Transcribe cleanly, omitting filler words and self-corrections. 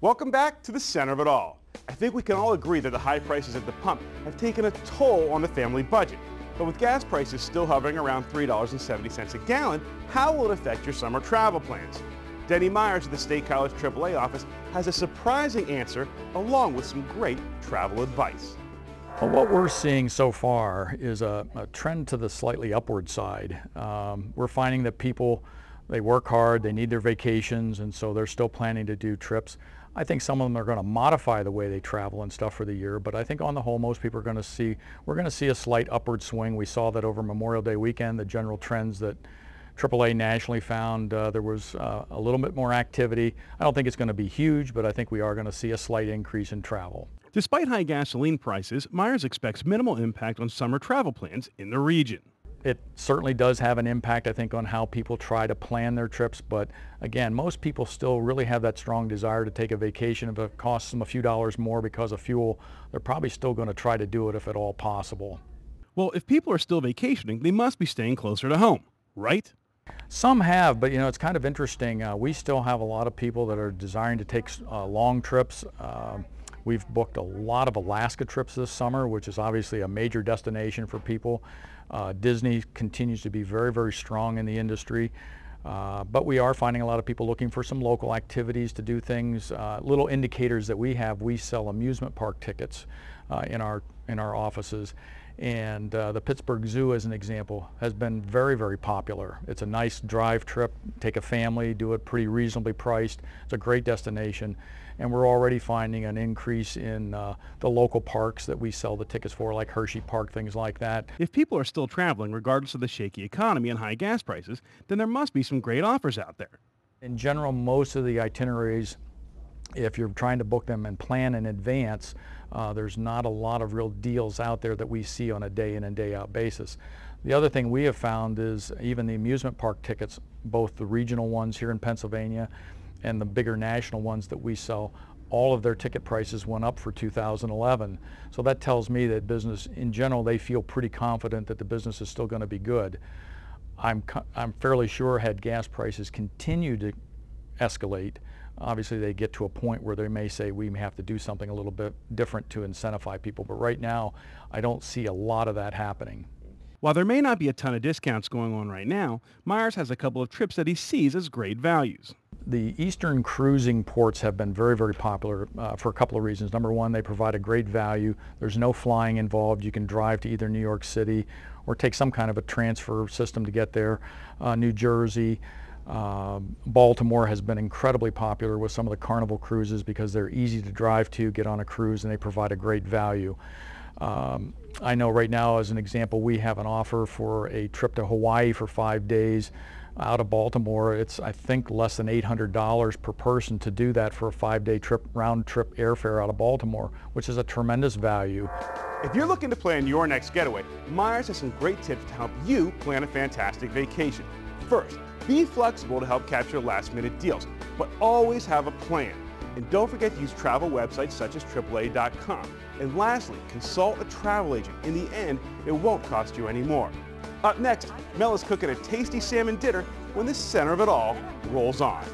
Welcome back to the center of it all. I think we can all agree that the high prices at the pump have taken a toll on the family budget. But with gas prices still hovering around $3.70 a gallon, how will it affect your summer travel plans? Denny Myers of the State College AAA office has a surprising answer along with some great travel advice. Well, what we're seeing so far is a trend to the slightly upward side. We're finding that people, they work hard, they need their vacations, and so they're still planning to do trips. I think some of them are going to modify the way they travel and stuff for the year, but I think on the whole, most people are going to see, we're going to see a slight upward swing. We saw that over Memorial Day weekend, the general trends that AAA nationally found, there was a little bit more activity. I don't think it's going to be huge, but I think we are going to see a slight increase in travel. Despite high gasoline prices, Myers expects minimal impact on summer travel plans in the region. It certainly does have an impact, I think, on how people try to plan their trips, but again, most people still really have that strong desire to take a vacation. If it costs them a few dollars more because of fuel, they're probably still going to try to do it if at all possible. Well, if people are still vacationing, they must be staying closer to home, right? Some have, but it's kind of interesting. We still have a lot of people that are desiring to take long trips. We've booked a lot of Alaska trips this summer, which is obviously a major destination for people. Disney continues to be very, very strong in the industry, but we are finding a lot of people looking for some local activities to do things. Little indicators that we have, we sell amusement park tickets in our offices. And the Pittsburgh Zoo, as an example, has been very, very popular. It's a nice drive trip, take a family, do it pretty reasonably priced. It's a great destination. And we're already finding an increase in the local parks that we sell the tickets for, like Hershey Park, things like that. If people are still traveling, regardless of the shaky economy and high gas prices, then there must be some great offers out there. In general, most of the itineraries, if you're trying to book them and plan in advance, there's not a lot of real deals out there that we see on a day in and day out basis. The other thing we have found is even the amusement park tickets, both the regional ones here in Pennsylvania and the bigger national ones that we sell, all of their ticket prices went up for 2011. So that tells me that business in general, they feel pretty confident that the business is still going to be good. I'm fairly sure had gas prices continue to escalate, obviously they get to a point where they may say we may have to do something a little bit different to incentivize people, but right now I don't see a lot of that happening. While there may not be a ton of discounts going on right now, Myers has a couple of trips that he sees as great values. The eastern cruising ports have been very, very popular for a couple of reasons. Number one, they provide a great value. There's no flying involved. You can drive to either New York City or take some kind of a transfer system to get there. New Jersey, Baltimore has been incredibly popular with some of the Carnival cruises because they're easy to drive to, get on a cruise, and they provide a great value. I know right now, as an example, we have an offer for a trip to Hawaii for 5 days out of Baltimore. It's, I think, less than $800 per person to do that for a 5-day trip, round trip airfare out of Baltimore, which is a tremendous value. If you're looking to plan your next getaway, Myers has some great tips to help you plan a fantastic vacation. First, be flexible to help capture last-minute deals, but always have a plan. And don't forget to use travel websites such as AAA.com. And lastly, consult a travel agent. In the end, it won't cost you any more. Up next, Mel is cooking a tasty salmon dinner when the center of it all rolls on.